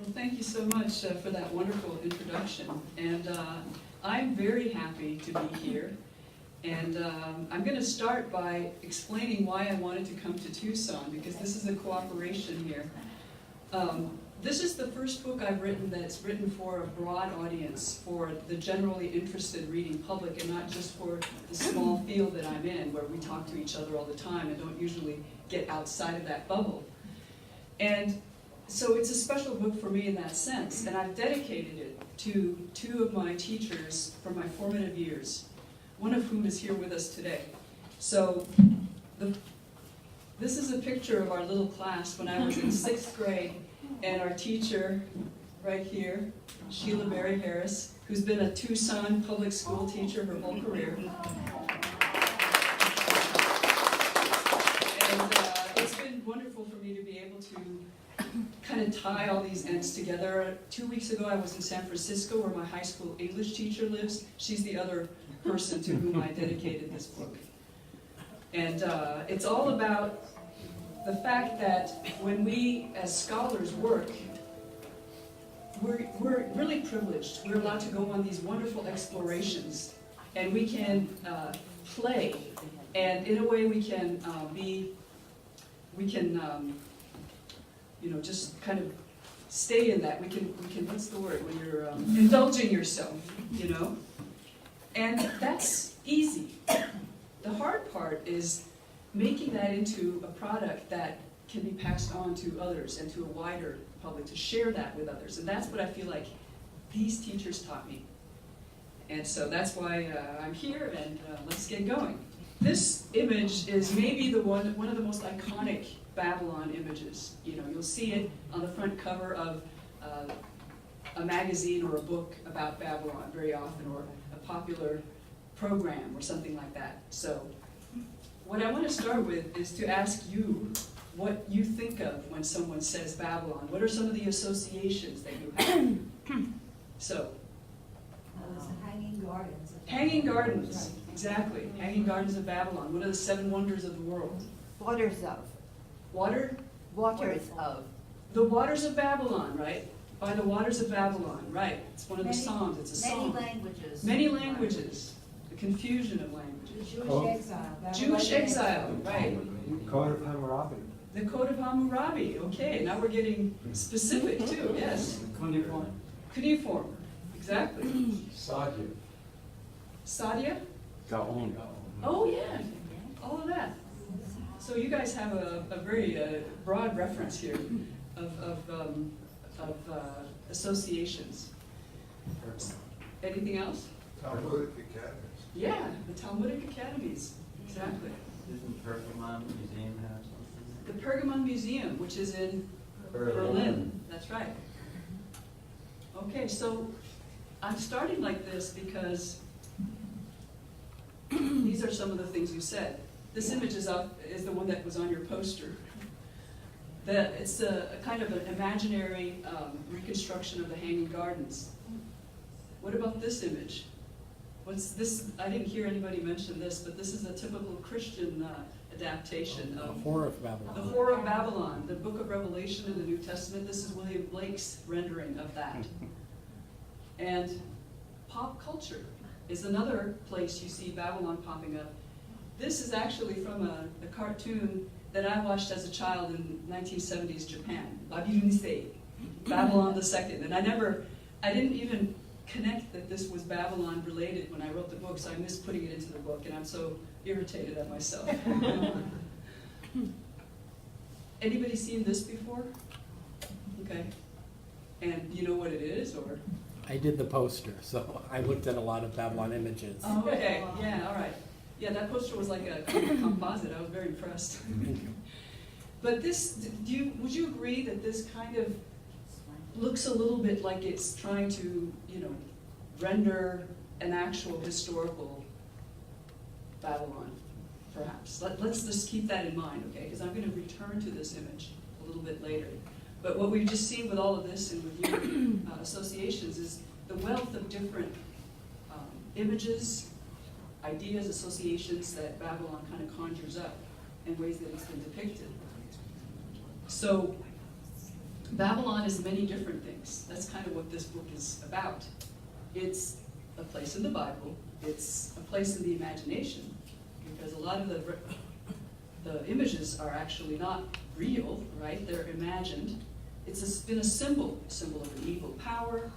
Well, thank you so much for that wonderful introduction. And I'm very happy to be here. And I'm going to start by explaining why I wanted to come to Tucson, because this is a cooperation here. This is the first book I've written that's written for a broad audience, for the generally interested reading public, and not just for the small field that I'm in, where we talk to each other all the time and don't usually get outside of that bubble. And so it's a special book for me in that sense, and I've dedicated it to two of my teachers from my formative years, one of whom is here with us today. So this is a picture of our little class when I was in 6th grade, and our teacher right here, Sheila Berry Harris, who's been a Tucson public school teacher her whole career. And it's been wonderful for me to be able to kind of tie all these ends together. 2 weeks ago I was in San Francisco, where my high school English teacher lives. She's the other person to whom I dedicated this book. And it's all about the fact that when we as scholars work, we're really privileged. We're allowed to go on these wonderful explorations, and we can play, and in a way we can just kind of stay in that. We can, what's the word, when you're indulging yourself, you know? And that's easy. The hard part is making that into a product that can be passed on to others and to a wider public, to share that with others. And that's what I feel like these teachers taught me. And so that's why I'm here, and let's get going. This image is maybe one of the most iconic Babylon images. You know, you'll see it on the front cover of a magazine or a book about Babylon very often, or a popular program or something like that. So what I want to start with is to ask you what you think of when someone says Babylon. What are some of the associations that you have? So, hanging gardens. Hanging gardens, exactly. Hanging gardens of Babylon. What are the 7 wonders of the world? Waters of. Water? Waters of. The waters of Babylon, right? By the waters of Babylon, right. It's one of the Psalms. It's a song. Many languages. Many languages. The confusion of languages. Jewish exile. Jewish exile, right. Code of Hammurabi. The Code of Hammurabi, okay, now we're getting specific too, yes. Cuneiform, exactly. Sadia. Sadia? Gaon. Oh yeah, all of that. So you guys have a very broad reference here of associations. Anything else? Talmudic academies. Yeah, the Talmudic academies, exactly. Doesn't Pergamon Museum have something? The Pergamon Museum, which is in Berlin. That's right. Okay, so I'm starting like this because these are some of the things you said. This image is the one that was on your poster. It's a kind of an imaginary reconstruction of the Hanging Gardens. What about this image? What's this? I didn't hear anybody mention this, but this is a typical Christian adaptation of The Whore of Babylon. The Whore of Babylon, the book of Revelation in the New Testament. This is William Blake's rendering of that. And pop culture is another place you see Babylon popping up. This is actually from a cartoon that I watched as a child in 1970s Japan, Babylon II. And I didn't even connect that this was Babylon related when I wrote the book, so I missed putting it into the book, and I'm so irritated at myself. Anybody seen this before? Okay. And do you know what it is, or? I did the poster, so I looked at a lot of Babylon images. Oh, okay. Yeah, all right. Yeah, that poster was like a composite. I was very impressed. But this, would you agree that this kind of looks a little bit like it's trying to, render an actual historical Babylon, perhaps? Let's just keep that in mind, okay? Because I'm going to return to this image a little bit later. But what we've just seen with all of this and with your associations is the wealth of different images, ideas, associations that Babylon kind of conjures up in ways that it's been depicted. So Babylon is many different things. That's kind of what this book is about. It's a place in the Bible. It's a place in the imagination, because a lot of the images are actually not real, right? They're imagined. It's been a symbol of an evil power,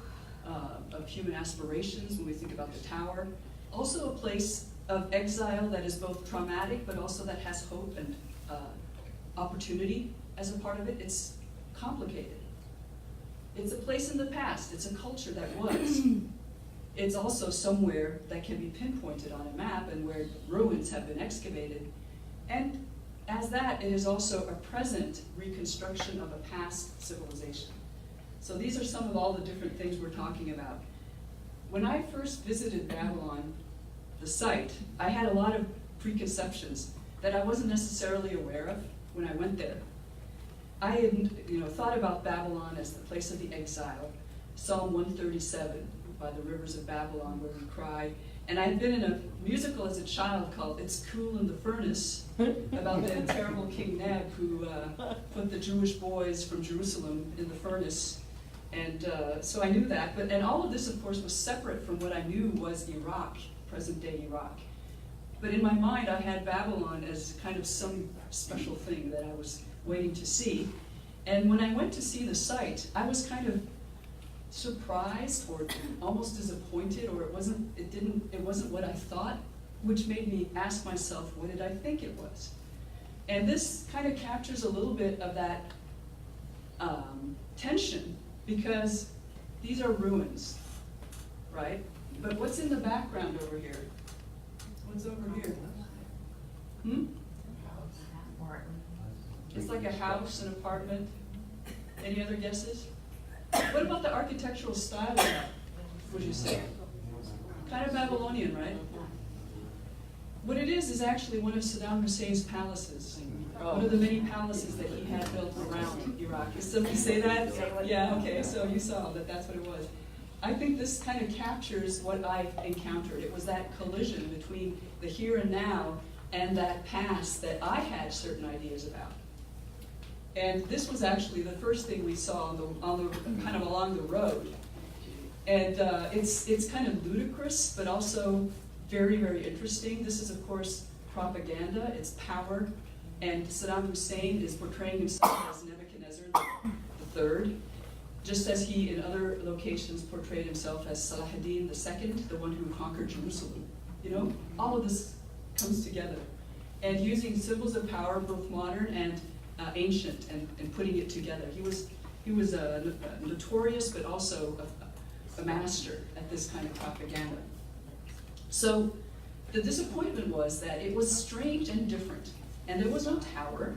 of human aspirations when we think about the Tower. Also a place of exile that is both traumatic, but also that has hope and opportunity as a part of it. It's complicated. It's a place in the past. It's a culture that was. It's also somewhere that can be pinpointed on a map and where ruins have been excavated. And as that, it is also a present reconstruction of a past civilization. So these are some of all the different things we're talking about. When I first visited Babylon, the site, I had a lot of preconceptions that I wasn't necessarily aware of when I went there. I had thought about Babylon as the place of the exile, Psalm 137, by the rivers of Babylon where we cry. And I had been in a musical as a child called It's Cool in the Furnace, about the terrible King Neb who put the Jewish boys from Jerusalem in the furnace. And so I knew that. And all of this, of course, was separate from what I knew was Iraq, present-day Iraq. But in my mind, I had Babylon as kind of some special thing that I was waiting to see. And when I went to see the site, I was kind of surprised or almost disappointed, or it wasn't what I thought, which made me ask myself, what did I think it was? And this kind of captures a little bit of that tension, because these are ruins, right? But what's in the background over here? What's over here? It's like a house, an apartment. Any other guesses? What about the architectural style of that, would you say? Kind of Babylonian, right? What it is actually one of Saddam Hussein's palaces. One of the many palaces that he had built around Iraq. Did somebody say that? Yeah, okay, so you saw that that's what it was. I think this kind of captures what I've encountered. It was that collision between the here and now and that past that I had certain ideas about. And this was actually the first thing we saw on the kind of along the road. And it's kind of ludicrous, but also very, very interesting. This is, of course, propaganda. It's power. And Saddam Hussein is portraying himself as Nebuchadnezzar III, just as he, in other locations, portrayed himself as Salahuddin II, the one who conquered Jerusalem. All of this comes together. And using symbols of power, both modern and ancient, and putting it together. He was a notorious, but also a master at this kind of propaganda. So the disappointment was that it was strange and different. And there was no tower.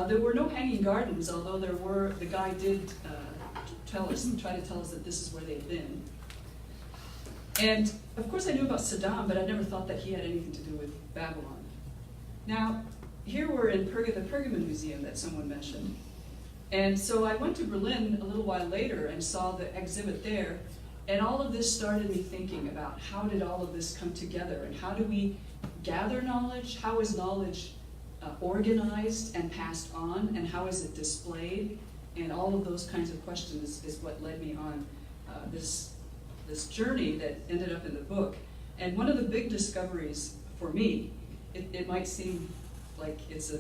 There were no hanging gardens, although the guy did try to tell us that this is where they'd been. And of course I knew about Saddam, but I never thought that he had anything to do with Babylon. Now, here we're in the Pergamon Museum that someone mentioned. And so I went to Berlin a little while later and saw the exhibit there, and all of this started me thinking about how did all of this come together, and how do we gather knowledge? How is knowledge organized and passed on, and how is it displayed? And all of those kinds of questions is what led me on this journey that ended up in the book. And one of the big discoveries for me, it might seem like it's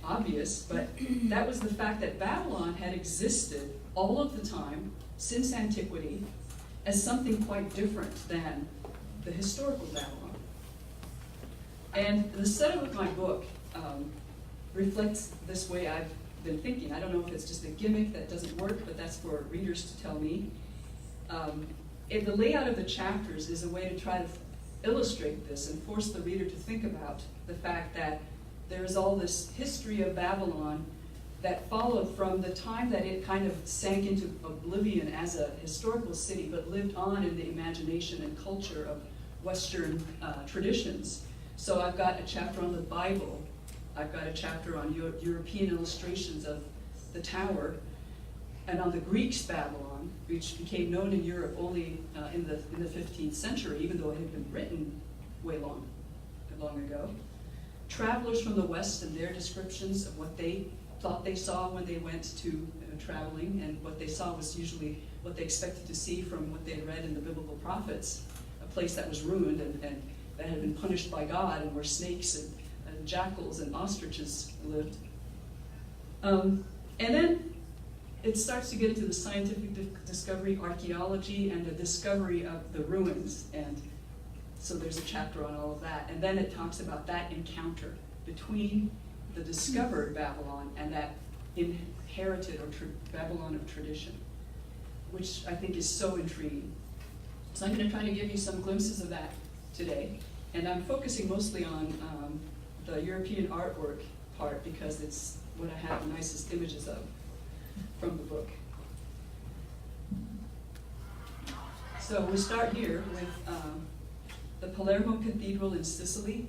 obvious, but that was the fact that Babylon had existed all of the time since antiquity as something quite different than the historical Babylon. And the setup of my book reflects this way I've been thinking. I don't know if it's just a gimmick that doesn't work, but that's for readers to tell me. The layout of the chapters is a way to try to illustrate this and force the reader to think about the fact that there is all this history of Babylon that followed from the time that it kind of sank into oblivion as a historical city, but lived on in the imagination and culture of Western traditions. So I've got a chapter on the Bible. I've got a chapter on European illustrations of the Tower, and on the Greeks' Babylon, which became known in Europe only in the 15th century, even though it had been written way long ago. Travelers from the West and their descriptions of what they thought they saw when they went to traveling, and what they saw was usually what they expected to see from what they had read in the biblical prophets, a place that was ruined and that had been punished by God, and where snakes and jackals and ostriches lived. And then it starts to get into the scientific discovery, archaeology, and the discovery of the ruins. And so there's a chapter on all of that. And then it talks about that encounter between the discovered Babylon and that inherited or Babylon of tradition, which I think is so intriguing. So I'm going to try to give you some glimpses of that today. And I'm focusing mostly on the European artwork part because it's what I have the nicest images of from the book. So we start here with the Palermo Cathedral in Sicily.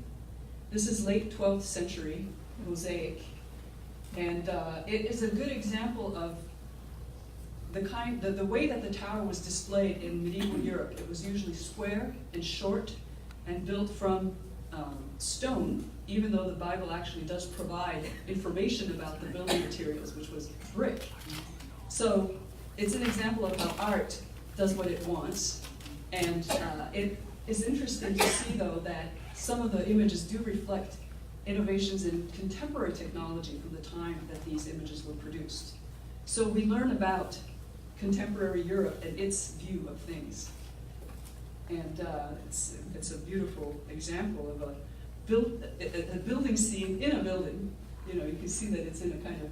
This is late 12th century mosaic, and it is a good example of the way that the tower was displayed in medieval Europe. It was usually square and short and built from stone, even though the Bible actually does provide information about the building materials, which was brick. So it's an example of how art does what it wants. And it is interesting to see, though, that some of the images do reflect innovations in contemporary technology from the time that these images were produced. So we learn about contemporary Europe and its view of things. And it's a beautiful example of a building scene in a building. You know, you can see that it's in a kind of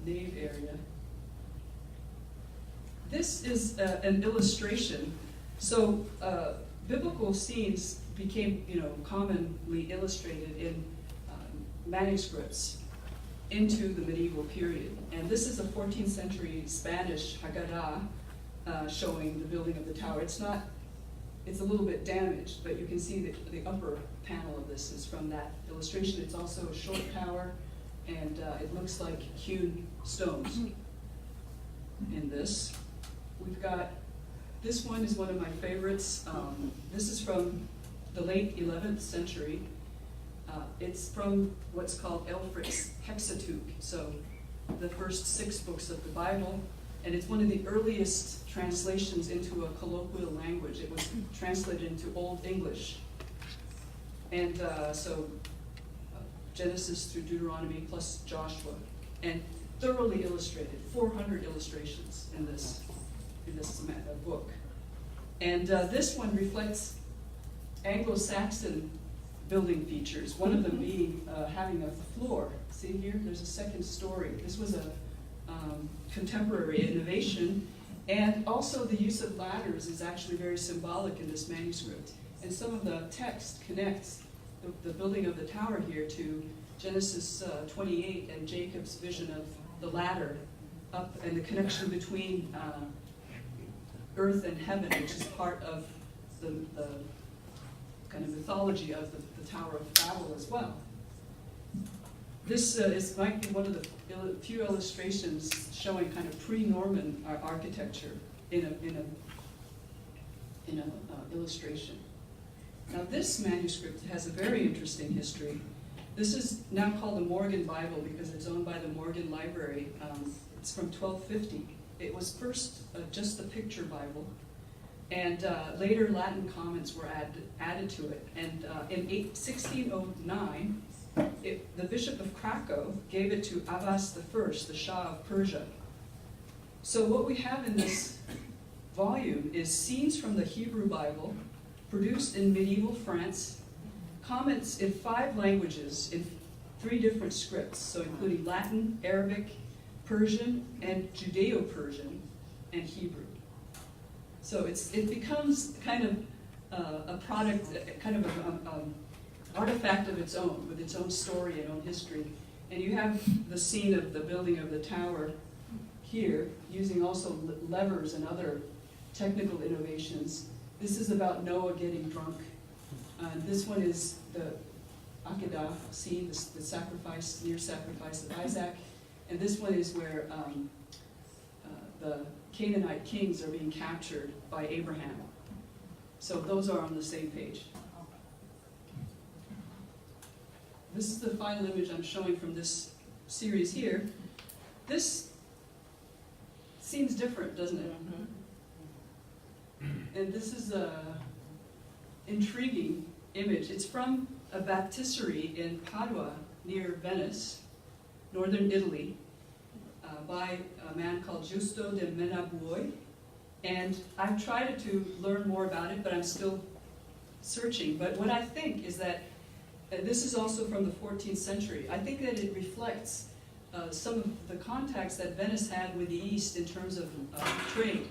nave area. This is an illustration. So biblical scenes became, commonly illustrated in manuscripts into the medieval period. And this is a 14th century Spanish Haggadah showing the building of the tower. It's a little bit damaged, but you can see that the upper panel of this is from that illustration. It's also a short tower, and it looks like hewn stones in this. We've got, this one is one of my favorites. This is from the late 11th century. It's from what's called Elfric's Hexateuch, so the first 6 books of the Bible, and it's one of the earliest translations into a colloquial language. It was translated into Old English. And Genesis through Deuteronomy plus Joshua, and thoroughly illustrated, 400 illustrations in this book. And this one reflects Anglo-Saxon building features, one of them being having a floor. See here, there's a second story. This was a contemporary innovation, and also the use of ladders is actually very symbolic in this manuscript. And some of the text connects the building of the tower here to Genesis 28 and Jacob's vision of the ladder up, and the connection between earth and heaven, which is part of the kind of mythology of the Tower of Babel as well. This might be one of the few illustrations showing kind of pre-Norman architecture in an illustration. Now this manuscript has a very interesting history. This is now called the Morgan Bible because it's owned by the Morgan Library. It's from 1250. It was first just the picture Bible, and later Latin comments were added to it. And in 1609, the Bishop of Krakow gave it to Abbas I, the Shah of Persia. So what we have in this volume is scenes from the Hebrew Bible, produced in medieval France, comments in 5 languages in 3 different scripts, so including Latin, Arabic, Persian, and Judeo-Persian, and Hebrew. So it becomes kind of a product, kind of an artifact of its own, with its own story and own history. And you have the scene of the building of the tower here, using also levers and other technical innovations. This is about Noah getting drunk. This one is the Akedah scene, the sacrifice, near sacrifice of Isaac. And this one is where the Canaanite kings are being captured by Abraham. So those are on the same page. This is the final image I'm showing from this series here, this seems different, doesn't it? And this is a intriguing image. It's from a baptistery in Padua, near Venice, northern Italy, by a man called Giusto de Menabuoi. And I've tried to learn more about it, but I'm still searching. But what I think is that this is also from the 14th century. I think that it reflects some of the contacts that Venice had with the East in terms of trade.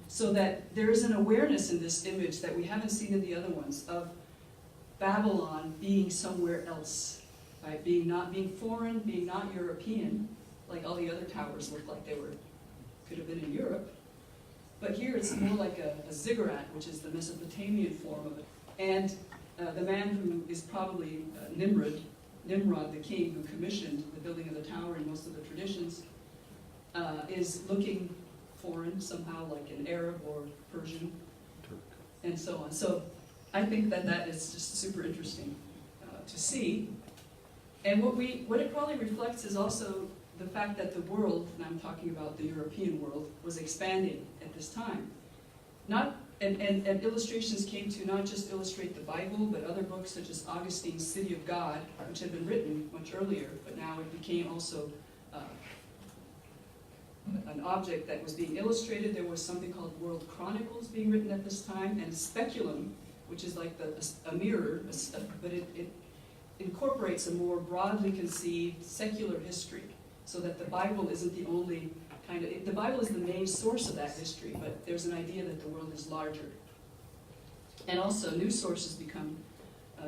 So that there is an awareness in this image that we haven't seen in the other ones of Babylon being somewhere else, right? Not being foreign, being not European, like all the other towers looked like they could have been in Europe. But here it's more like a ziggurat, which is the Mesopotamian form of it. And the man who is probably Nimrod, the king who commissioned the building of the tower in most of the traditions, is looking foreign somehow, like an Arab or Persian, and so on. So I think that is just super interesting to see. And what it probably reflects is also the fact that the world, and I'm talking about the European world, was expanding at this time. And illustrations came to not just illustrate the Bible, but other books such as Augustine's City of God, which had been written much earlier, but now it became also an object that was being illustrated. There was something called World Chronicles being written at this time, and Speculum, which is like a mirror, but it incorporates a more broadly conceived secular history, so that the Bible isn't the only the Bible is the main source of that history, but there's an idea that the world is larger. And also new sources become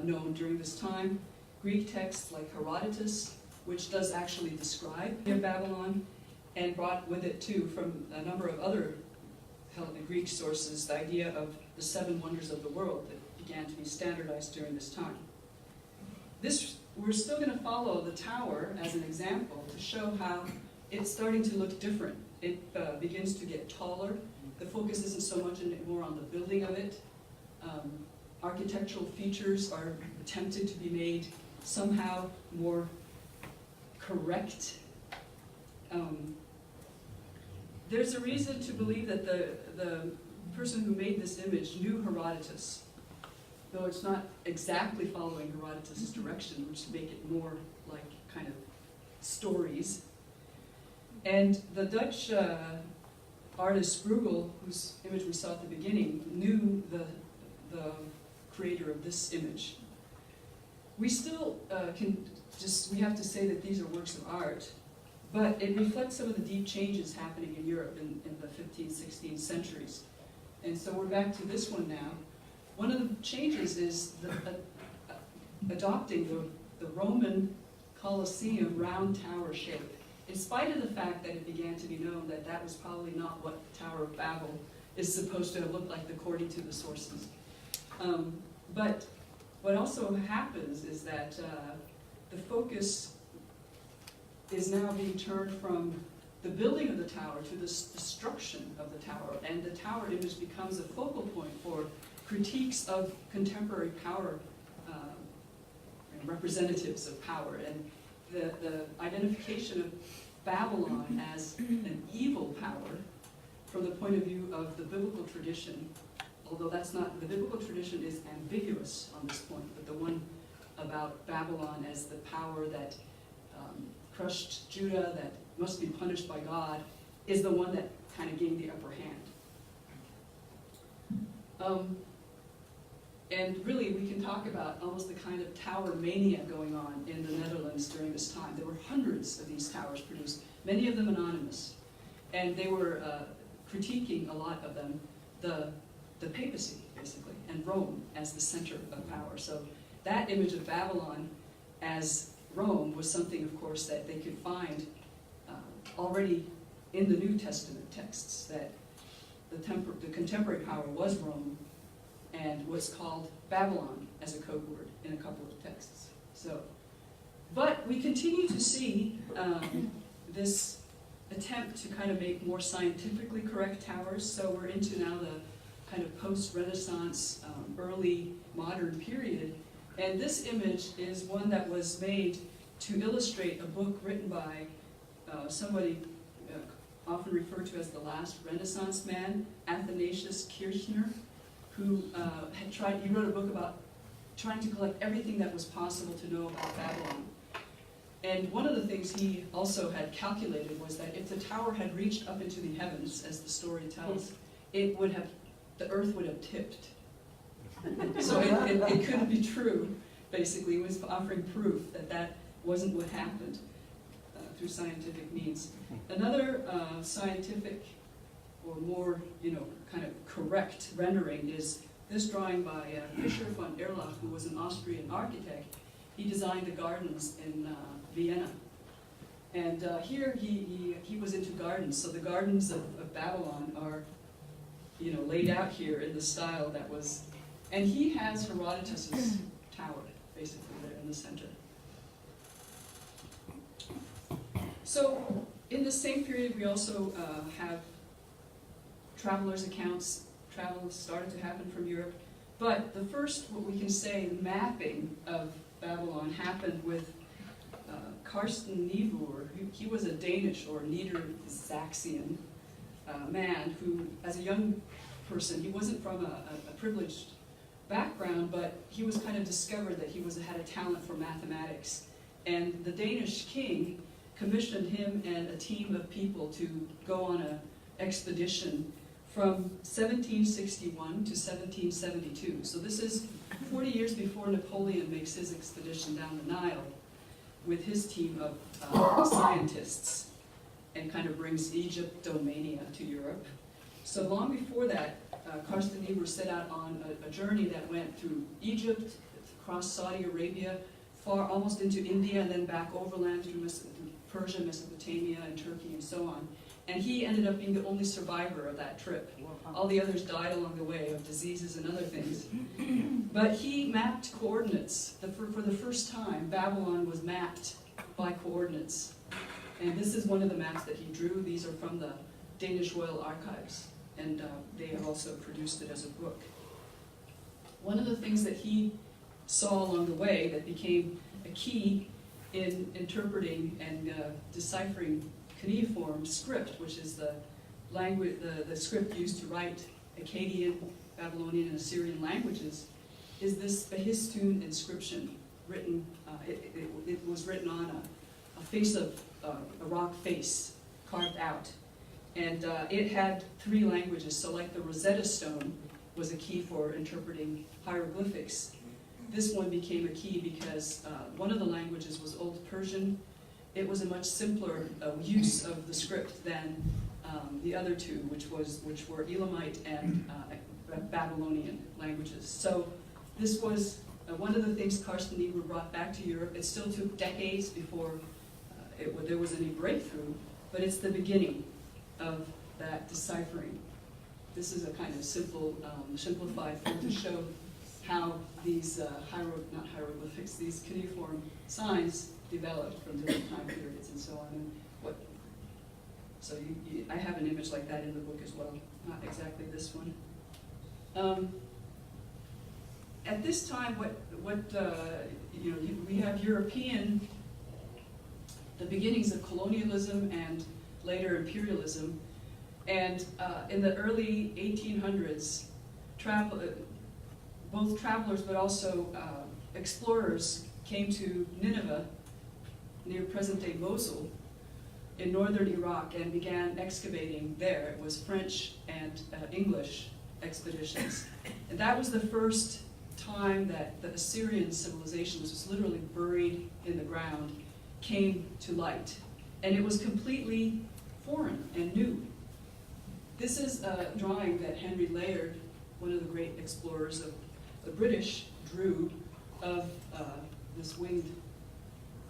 known during this time. Greek texts like Herodotus, which does actually describe Babylon, and brought with it too from a number of other Greek sources the idea of the 7 wonders of the world that began to be standardized during this time. We're still going to follow the tower as an example to show how it's starting to look different. It begins to get taller. The focus isn't so much anymore on the building of it. Architectural features are attempted to be made somehow more correct. There's a reason to believe that the person who made this image knew Herodotus, though it's not exactly following Herodotus' direction, which to make it more like kind of stories. And the Dutch artist Bruegel, whose image we saw at the beginning, knew the creator of this image. We still we have to say that these are works of art, but it reflects some of the deep changes happening in Europe in the 15th, 16th centuries. And so we're back to this one now. One of the changes is adopting the Roman Colosseum round tower shape, in spite of the fact that it began to be known that that was probably not what the Tower of Babel is supposed to have looked like according to the sources. But what also happens is that the focus is now being turned from the building of the tower to the destruction of the tower, and the tower image becomes a focal point for critiques of contemporary power, representatives of power, and the identification of Babylon as an evil power from the point of view of the biblical tradition, although that's not, the biblical tradition is ambiguous on this point, but the one about Babylon as the power that crushed Judah, that must be punished by God, is the one that kind of gained the upper hand. And really, we can talk about almost the kind of tower mania going on in the Netherlands during this time. There were hundreds of these towers produced, many of them anonymous. And they were critiquing, a lot of them, the papacy, basically, and Rome as the center of power. So that image of Babylon as Rome was something, of course, that they could find already in the New Testament texts, that the contemporary power was Rome, and was called Babylon as a code word in a couple of texts. So, but we continue to see this attempt to kind of make more scientifically correct towers. So we're into now the kind of post-Renaissance, early modern period. And this image is one that was made to illustrate a book written by somebody often referred to as the last Renaissance man, Athanasius Kirchner, who he wrote a book about trying to collect everything that was possible to know about Babylon. And one of the things he also had calculated was that if the tower had reached up into the heavens, as the story tells, the earth would have tipped. So it couldn't be true, basically. He was offering proof that that wasn't what happened through scientific means. Another scientific, or more, kind of correct rendering is this drawing by Fischer von Erlach, who was an Austrian architect. He designed the gardens in Vienna. And here he was into gardens. So the gardens of Babylon are, laid out here in the style that was, and he has Herodotus's tower, basically, there in the center. So in the same period, we also have travelers' accounts. Travel started to happen from Europe. But the first, what we can say, mapping of Babylon happened with Carsten Niebuhr. He was a Danish or Niedersachsian man who, as a young person, he wasn't from a privileged background, but he was kind of discovered that he had a talent for mathematics. And the Danish king commissioned him and a team of people to go on an expedition from 1761 to 1772. So this is 40 years before Napoleon makes his expedition down the Nile with his team of scientists and kind of brings Egyptomania to Europe. So long before that, Carsten Niebuhr set out on a journey that went through Egypt, across Saudi Arabia, far almost into India, and then back overland through Persia, Mesopotamia, and Turkey, and so on. And he ended up being the only survivor of that trip. All the others died along the way of diseases and other things. But he mapped coordinates. For the first time, Babylon was mapped by coordinates. And this is one of the maps that he drew. These are from the Danish Royal Archives. And they have also produced it as a book. One of the things that he saw along the way that became a key in interpreting and deciphering cuneiform script, which is the language, the script used to write Akkadian, Babylonian, and Assyrian languages, is the Histone Inscription. Written, it was written on a face of a rock face carved out, and it had 3 languages. So, like the Rosetta Stone was a key for interpreting hieroglyphics. This one became a key because one of the languages was Old Persian. It was a much simpler use of the script than the other 2, which were Elamite and Babylonian languages. So this was one of the things Carsten Niebuhr brought back to Europe. It still took decades before there was any breakthrough, but it's the beginning of that deciphering. This is a kind of simplified form to show how these not hieroglyphics, these cuneiform signs developed from different time periods and so on. And so I have an image like that in the book as well, not exactly this one. At this time, we have the beginnings of colonialism and later imperialism, and in the early 1800s, both travelers but also explorers came to Nineveh, near present-day Mosul, in northern Iraq, and began excavating there. It was French and English expeditions. And that was the first time that the Assyrian civilization, which was literally buried in the ground, came to light. And it was completely foreign and new. This is a drawing that Henry Layard, one of the great explorers of the British, drew of this winged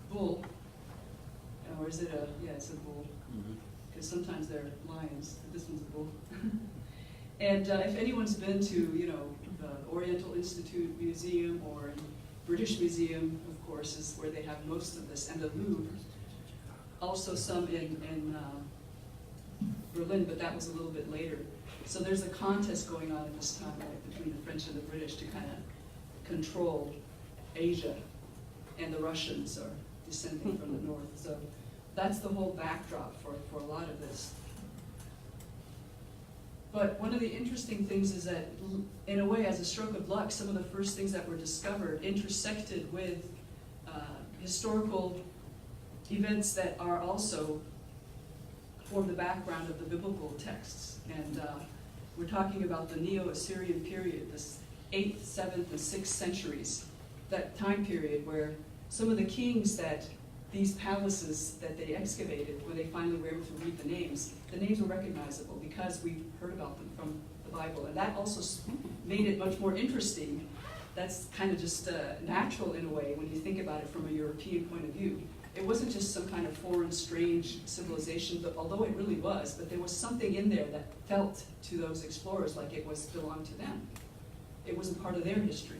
bull. Or is it it's a bull. Because sometimes they're lions, but this one's a bull. And if anyone's been to, the Oriental Institute Museum or British Museum, of course, is where they have most of this, and the Louvre. Also some in Berlin, but that was a little bit later. So there's a contest going on at this time, right, between the French and the British to kind of control Asia, and the Russians are descending from the north. So that's the whole backdrop for a lot of this. But one of the interesting things is that, in a way, as a stroke of luck, some of the first things that were discovered intersected with historical events that are also form the background of the biblical texts. And we're talking about the Neo-Assyrian period, this 8th, 7th, and 6th centuries, that time period where some of the kings that these palaces that they excavated, when they finally were able to read the names were recognizable because we heard about them from the Bible. And that also made it much more interesting. That's kind of just natural in a way when you think about it from a European point of view. It wasn't just some kind of foreign, strange civilization, but although it really was, but there was something in there that felt to those explorers like it belonged to them. It wasn't part of their history.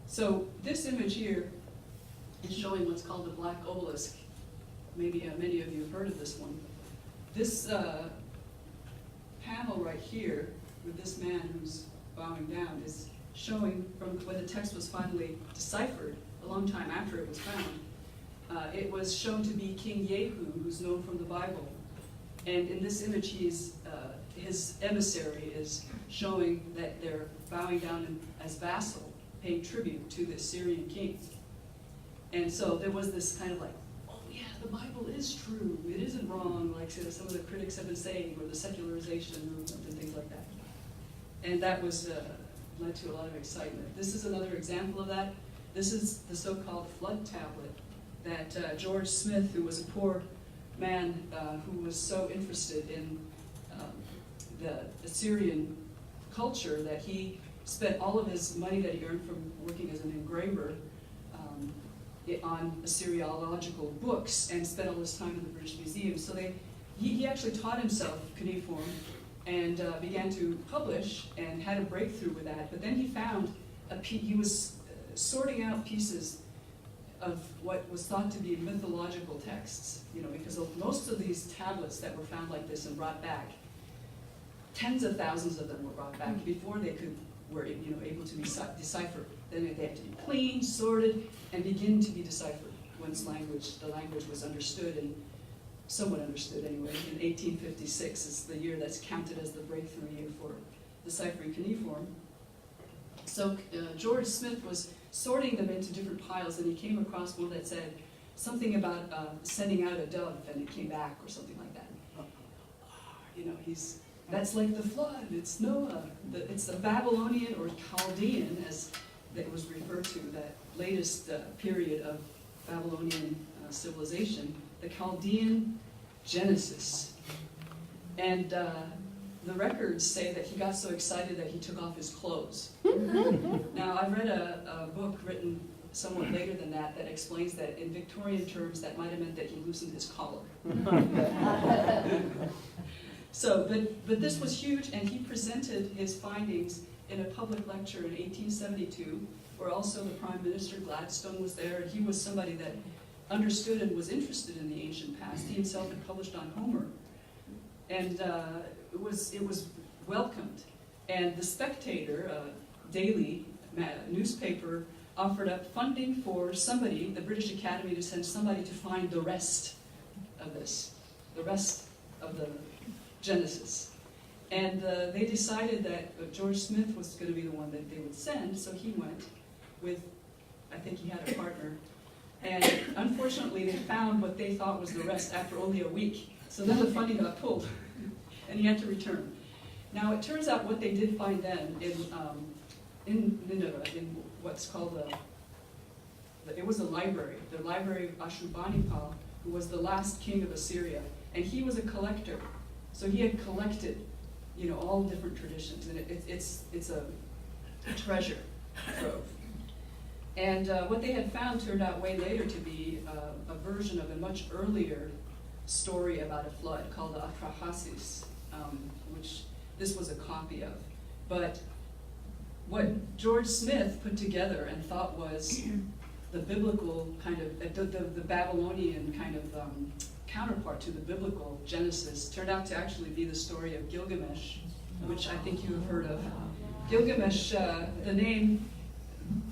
So this image here is showing what's called the Black Obelisk. Maybe many of you have heard of this one. This panel right here with this man who's bowing down is showing from when the text was finally deciphered, a long time after it was found. It was shown to be King Jehu, who's known from the Bible. And in this image, his emissary is showing that they're bowing down as vassal, paying tribute to the Assyrian king. And so there was this kind of like, oh yeah, the Bible is true. It isn't wrong, like some of the critics have been saying, or the secularization movement and things like that. And that was led to a lot of excitement. This is another example of that. This is the so-called flood tablet that George Smith, who was a poor man who was so interested in the Assyrian culture that he spent all of his money that he earned from working as an engraver on Assyriological books and spent all his time in the British Museum. So he actually taught himself cuneiform and began to publish and had a breakthrough with that. But then he found he was sorting out pieces of what was thought to be mythological texts, because most of these tablets that were found like this and brought back, tens of thousands of them were brought back before they were able to be deciphered. Then they had to be cleaned, sorted, and begin to be deciphered once the language was understood, and somewhat understood anyway. In 1856 is the year that's counted as the breakthrough year for deciphering cuneiform. So George Smith was sorting them into different piles, and he came across one that said something about sending out a dove, and it came back, or something like that. That's like the flood. It's Noah. It's the Babylonian or Chaldean, as it was referred to, that latest period of Babylonian civilization, the Chaldean Genesis. And the records say that he got so excited that he took off his clothes. Now, I read a book written somewhat later than that explains that in Victorian terms that might have meant that he loosened his collar. So, but this was huge, and he presented his findings in a public lecture in 1872, where also the Prime Minister Gladstone was there, and he was somebody that understood and was interested in the ancient past. He himself had published on Homer, and it was welcomed. And the Spectator, a daily newspaper, offered up funding for somebody, the British Academy, to send somebody to find the rest of this, the rest of the Genesis. And they decided that George Smith was going to be the one that they would send, so he went with, I think he had a partner. And unfortunately, they found what they thought was the rest after only a week. So then the funding got pulled, and he had to return. Now, it turns out what they did find then in Nineveh, in what's called it was a library, the library of Ashurbanipal, who was the last king of Assyria, and he was a collector. So he had collected, all different traditions, and it's a treasure trove. And what they had found turned out way later to be a version of a much earlier story about a flood called the Atrahasis, which this was a copy of. But what George Smith put together and thought was the biblical kind of, the Babylonian kind of counterpart to the biblical Genesis turned out to actually be the story of Gilgamesh, which I think you have heard of. Gilgamesh, the name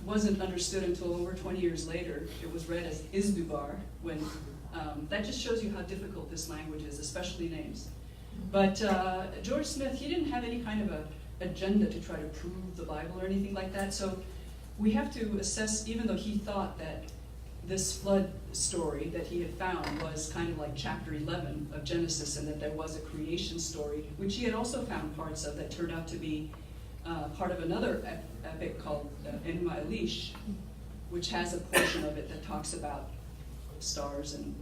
wasn't understood until over 20 years later. It was read as Isdubar, when that just shows you how difficult this language is, especially names. But George Smith, he didn't have any kind of a agenda to try to prove the Bible or anything like that. So we have to assess, even though he thought that this flood story that he had found was kind of like chapter 11 of Genesis, and that there was a creation story, which he had also found parts of that turned out to be part of another epic called Enuma Elish, which has a portion of it that talks about stars and,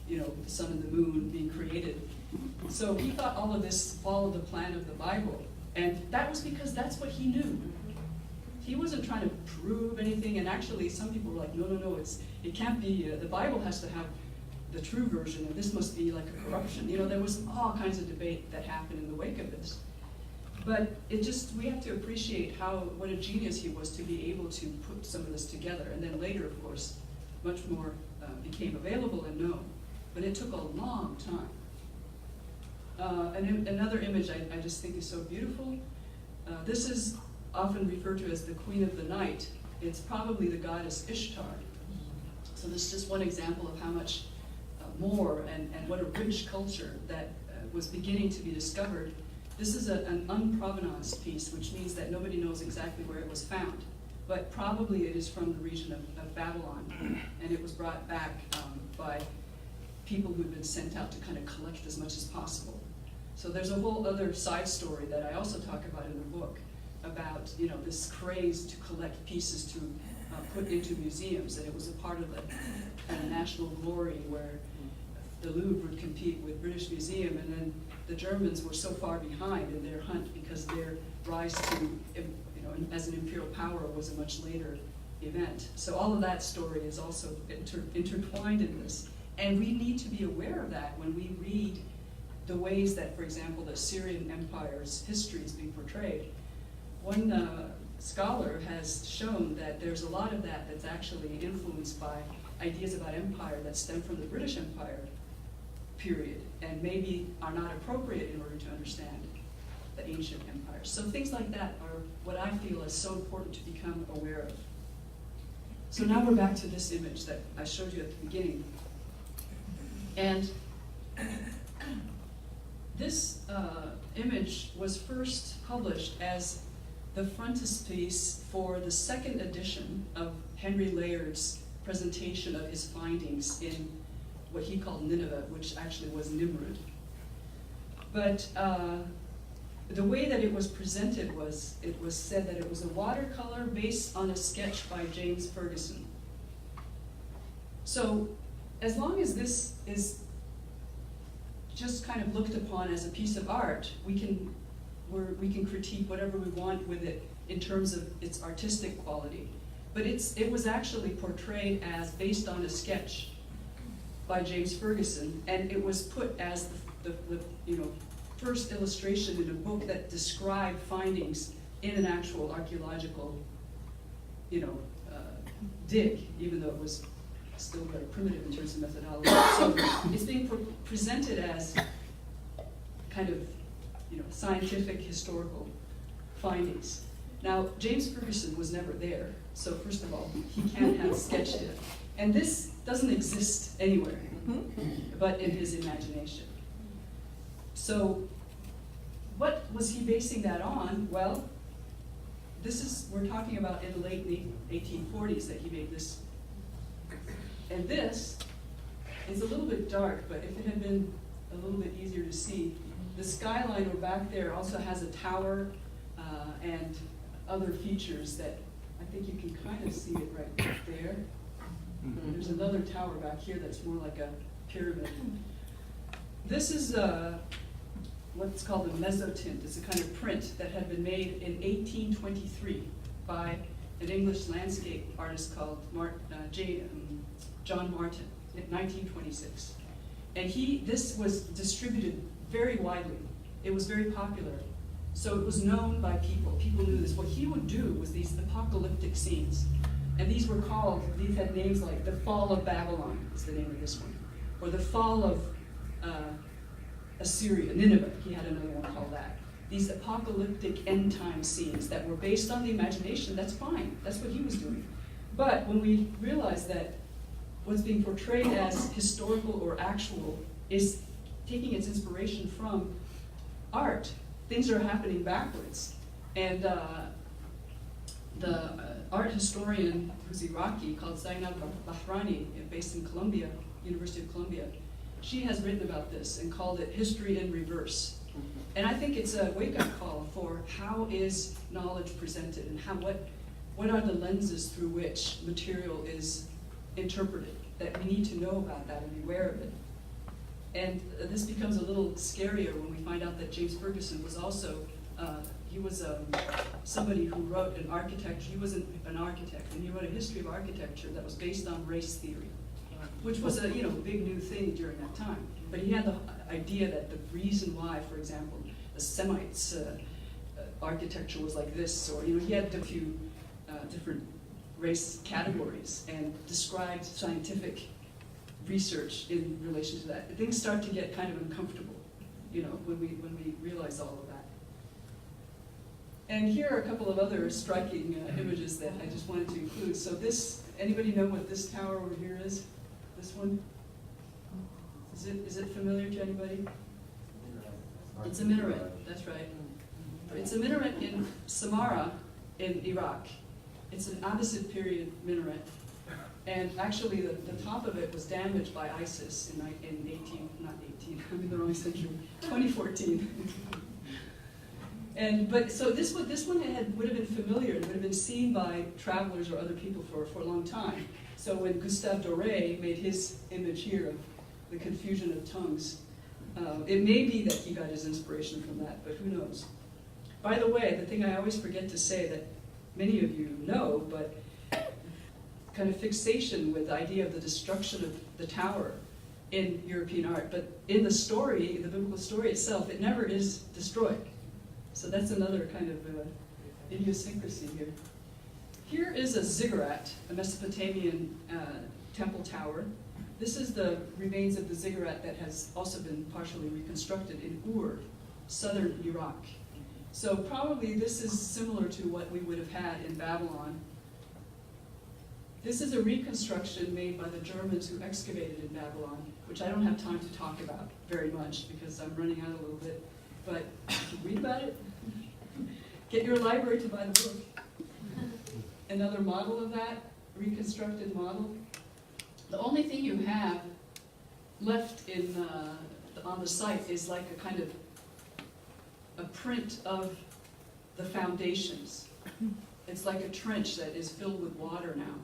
you know, the sun and the moon being created. So he thought all of this followed the plan of the Bible, and that was because that's what he knew. He wasn't trying to prove anything, and actually some people were like, no, it can't be, the Bible has to have the true version, and this must be like a corruption. You know, there was all kinds of debate that happened in the wake of this. But it just, we have to appreciate what a genius he was to be able to put some of this together. And then later, of course, much more became available and known. But it took a long time. And another image I just think is so beautiful. This is often referred to as the Queen of the Night. It's probably the goddess Ishtar. So this is just one example of how much more and what a rich culture that was beginning to be discovered. This is an unprovenanced piece, which means that nobody knows exactly where it was found. But probably it is from the region of Babylon, and it was brought back by people who had been sent out to kind of collect as much as possible. So there's a whole other side story that I also talk about in the book about, you know, this craze to collect pieces to put into museums, and it was a part of the kind of national glory where the Louvre would compete with British Museum, and then the Germans were so far behind in their hunt because their rise to, you know, as an imperial power was a much later event. So all of that story is also intertwined in this. And we need to be aware of that when we read the ways that, for example, the Assyrian Empire's history is being portrayed. One scholar has shown that there's a lot of that that's actually influenced by ideas about empire that stem from the British Empire period, and maybe are not appropriate in order to understand the ancient empires. So things like that are what I feel is so important to become aware of. So now we're back to this image that I showed you at the beginning. And this image was first published as the frontispiece for the second edition of Henry Layard's presentation of his findings in what he called Nineveh, which actually was Nimrud. But the way that it was presented was, it was said that it was a watercolor based on a sketch by James Ferguson. So as long as this is just kind of looked upon as a piece of art, we can critique whatever we want with it in terms of its artistic quality. But it was actually portrayed as based on a sketch by James Ferguson, and it was put as the first illustration in a book that described findings in an actual archaeological dig, even though it was still very primitive in terms of methodology. So it's being presented as kind of scientific, historical findings. Now, James Ferguson was never there, so first of all, he can't have sketched it. And this doesn't exist anywhere, but in his imagination. So what was he basing that on? Well, we're talking about in the late 1840s that he made this. And this is a little bit dark, but if it had been a little bit easier to see, the skyline over back there also has a tower and other features that I think you can kind of see it right there. There's another tower back here that's more like a pyramid. This is what's called a mezzotint. It's a kind of print that had been made in 1823 by an English landscape artist called John Martin in 1926. And this was distributed very widely. It was very popular. So it was known by people. People knew this. What he would do was these apocalyptic scenes. And these had names like The Fall of Babylon is the name of this one. Or The Fall of Assyria, Nineveh. He had another one called that. these apocalyptic end time scenes that were based on the imagination, that's fine. That's what he was doing. But when we realize that what's being portrayed as historical or actual is taking its inspiration from art, things are happening backwards. And the art historian who's Iraqi called Zainab Bahrani, based in Columbia, University of Columbia, she has written about this and called it history in reverse. And I think it's a wake-up call for how is knowledge presented and what are the lenses through which material is interpreted, that we need to know about that and be aware of it. And this becomes a little scarier when we find out that James Ferguson was also, he was somebody who wrote an architecture, he was an architect, and he wrote a history of architecture that was based on race theory, which was a big new thing during that time. But he had the idea that the reason why, for example, the Semites' architecture was like this, or he had a few different race categories and described scientific research in relation to that. Things start to get kind of uncomfortable, when we realize all of that. And here are a couple of other striking images that I just wanted to include. So this, anybody know what this tower over here is? This one? Is it familiar to anybody? It's a minaret, that's right. It's a minaret in Samarra in Iraq. It's an Abbasid period minaret. And actually the top of it was damaged by ISIS in 2014. So this one would have been familiar, it would have been seen by travelers or other people for a long time. So when Gustave Doré made his image here of the confusion of tongues, it may be that he got his inspiration from that, but who knows? By the way, the thing I always forget to say that many of you know, but kind of fixation with the idea of the destruction of the tower in European art, but in the story, the biblical story itself, it never is destroyed. So that's another kind of idiosyncrasy here. Here is a ziggurat, a Mesopotamian temple tower. This is the remains of the ziggurat that has also been partially reconstructed in Ur, southern Iraq. So probably this is similar to what we would have had in Babylon. This is a reconstruction made by the Germans who excavated in Babylon, which I don't have time to talk about very much because I'm running out a little bit. But read about it. Get your library to buy the book. Another model of that, reconstructed model. The only thing you have left on the site is like a kind of a print of the foundations. It's like a trench that is filled with water now.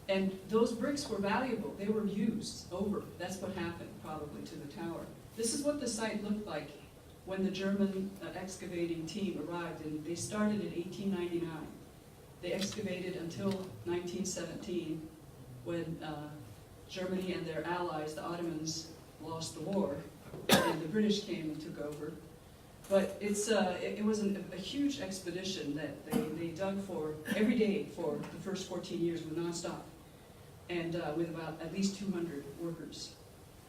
And those bricks were valuable. They were used over. That's what happened probably to the tower. This is what the site looked like when the German excavating team arrived, and they started in 1899. They excavated until 1917, when Germany and their allies, the Ottomans, lost the war, and the British came and took over. But it was a huge expedition that they dug for every day for the first 14 years, with nonstop, and with about at least 200 workers.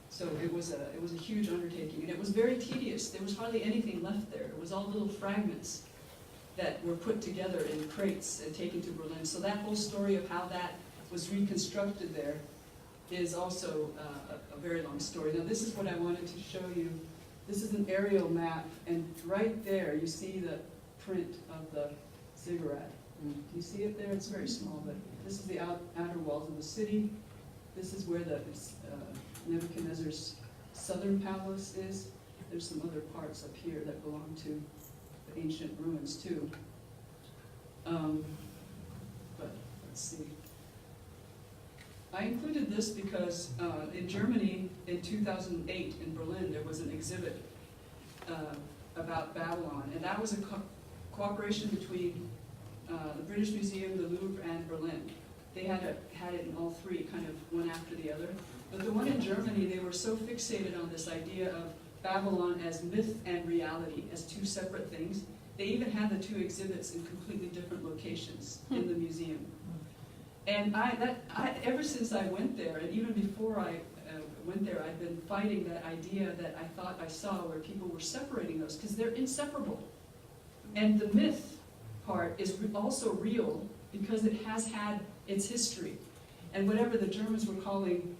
So it was a huge undertaking, and it was very tedious. There was hardly anything left there. It was all little fragments that were put together in crates and taken to Berlin. So that whole story of how that was reconstructed there is also a very long story. Now this is what I wanted to show you. This is an aerial map, and right there you see the print of the ziggurat. Do you see it there? It's very small, but this is the outer walls of the city. This is where the Nebuchadnezzar's southern palace is. There's some other parts up here that belong to the ancient ruins too. But let's see. I included this because in Germany in 2008 in Berlin there was an exhibit about Babylon, and that was a cooperation between the British Museum, the Louvre, and Berlin. They had it in all three, kind of one after the other. But the one in Germany, they were so fixated on this idea of Babylon as myth and reality, as two separate things. They even had the two exhibits in completely different locations in the museum. And ever since I went there, and even before I went there, I'd been fighting that idea that I thought I saw where people were separating those, because they're inseparable. And the myth part is also real because it has had its history. And whatever the Germans were calling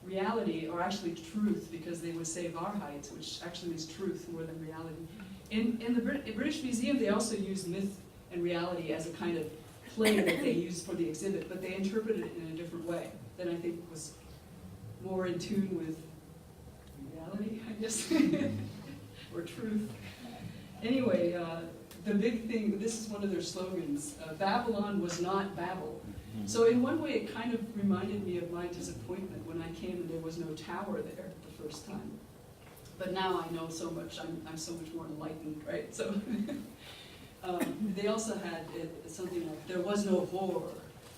reality, or actually truth, because they would say Wahrheit, which actually means truth more than reality. In the British Museum, they also use myth and reality as a kind of play that they use for the exhibit, but they interpreted it in a different way that I think was more in tune with reality, I guess, or truth. Anyway, the big thing, this is one of their slogans, Babylon was not Babel. So in one way, it kind of reminded me of my disappointment when I came and there was no tower there the first time. But now I know so much, I'm so much more enlightened, right? So they also had something like, there was no whore,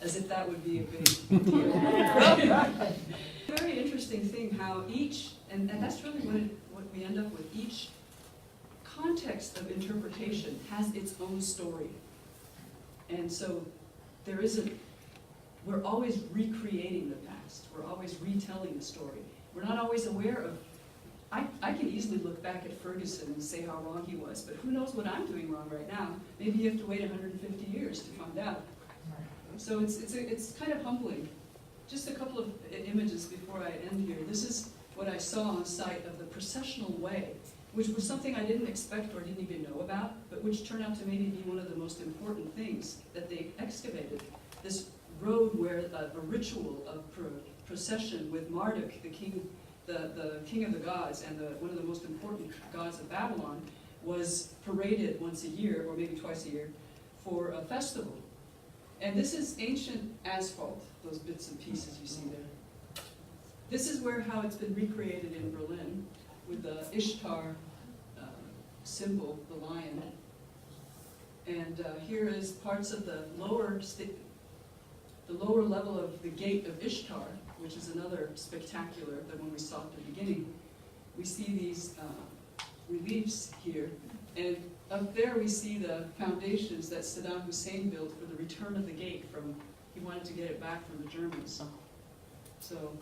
as if that would be a big deal. Very interesting thing how each, and that's really what we end up with, each context of interpretation has its own story. And so there isn't, we're always recreating the past. We're always retelling the story. We're not always aware of, I can easily look back at Ferguson and say how wrong he was, but who knows what I'm doing wrong right now? Maybe you have to wait 150 years to find out. So it's kind of humbling. Just a couple of images before I end here. This is what I saw on site of the processional way, which was something I didn't expect or didn't even know about, but which turned out to maybe be one of the most important things that they excavated. This road where a ritual of procession with Marduk, the king of the gods and one of the most important gods of Babylon, was paraded once a year, or maybe twice a year, for a festival. And this is ancient asphalt, those bits and pieces you see there. This is how it's been recreated in Berlin, with the Ishtar symbol, the lion. And here is parts of the lower level of the gate of Ishtar, which is another spectacular than when we saw at the beginning. We see these reliefs here, and up there we see the foundations that Saddam Hussein built for the return of the gate he wanted to get it back from the Germans. So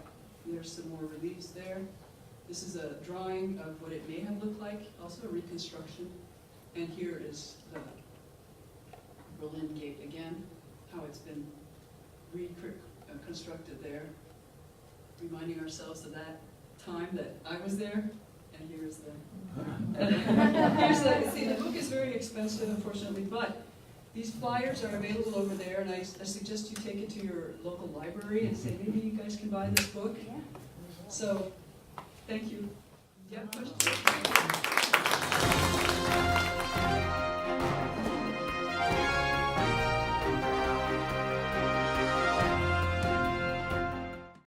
there's some more reliefs there. This is a drawing of what it may have looked like, also a reconstruction. And here is the Berlin Gate again, how it's been reconstructed there, reminding ourselves of that time that I was there. And here's see, the book is very expensive, unfortunately, but these flyers are available over there, and I suggest you take it to your local library and say, maybe you guys can buy this book. So, thank you. Do you have questions?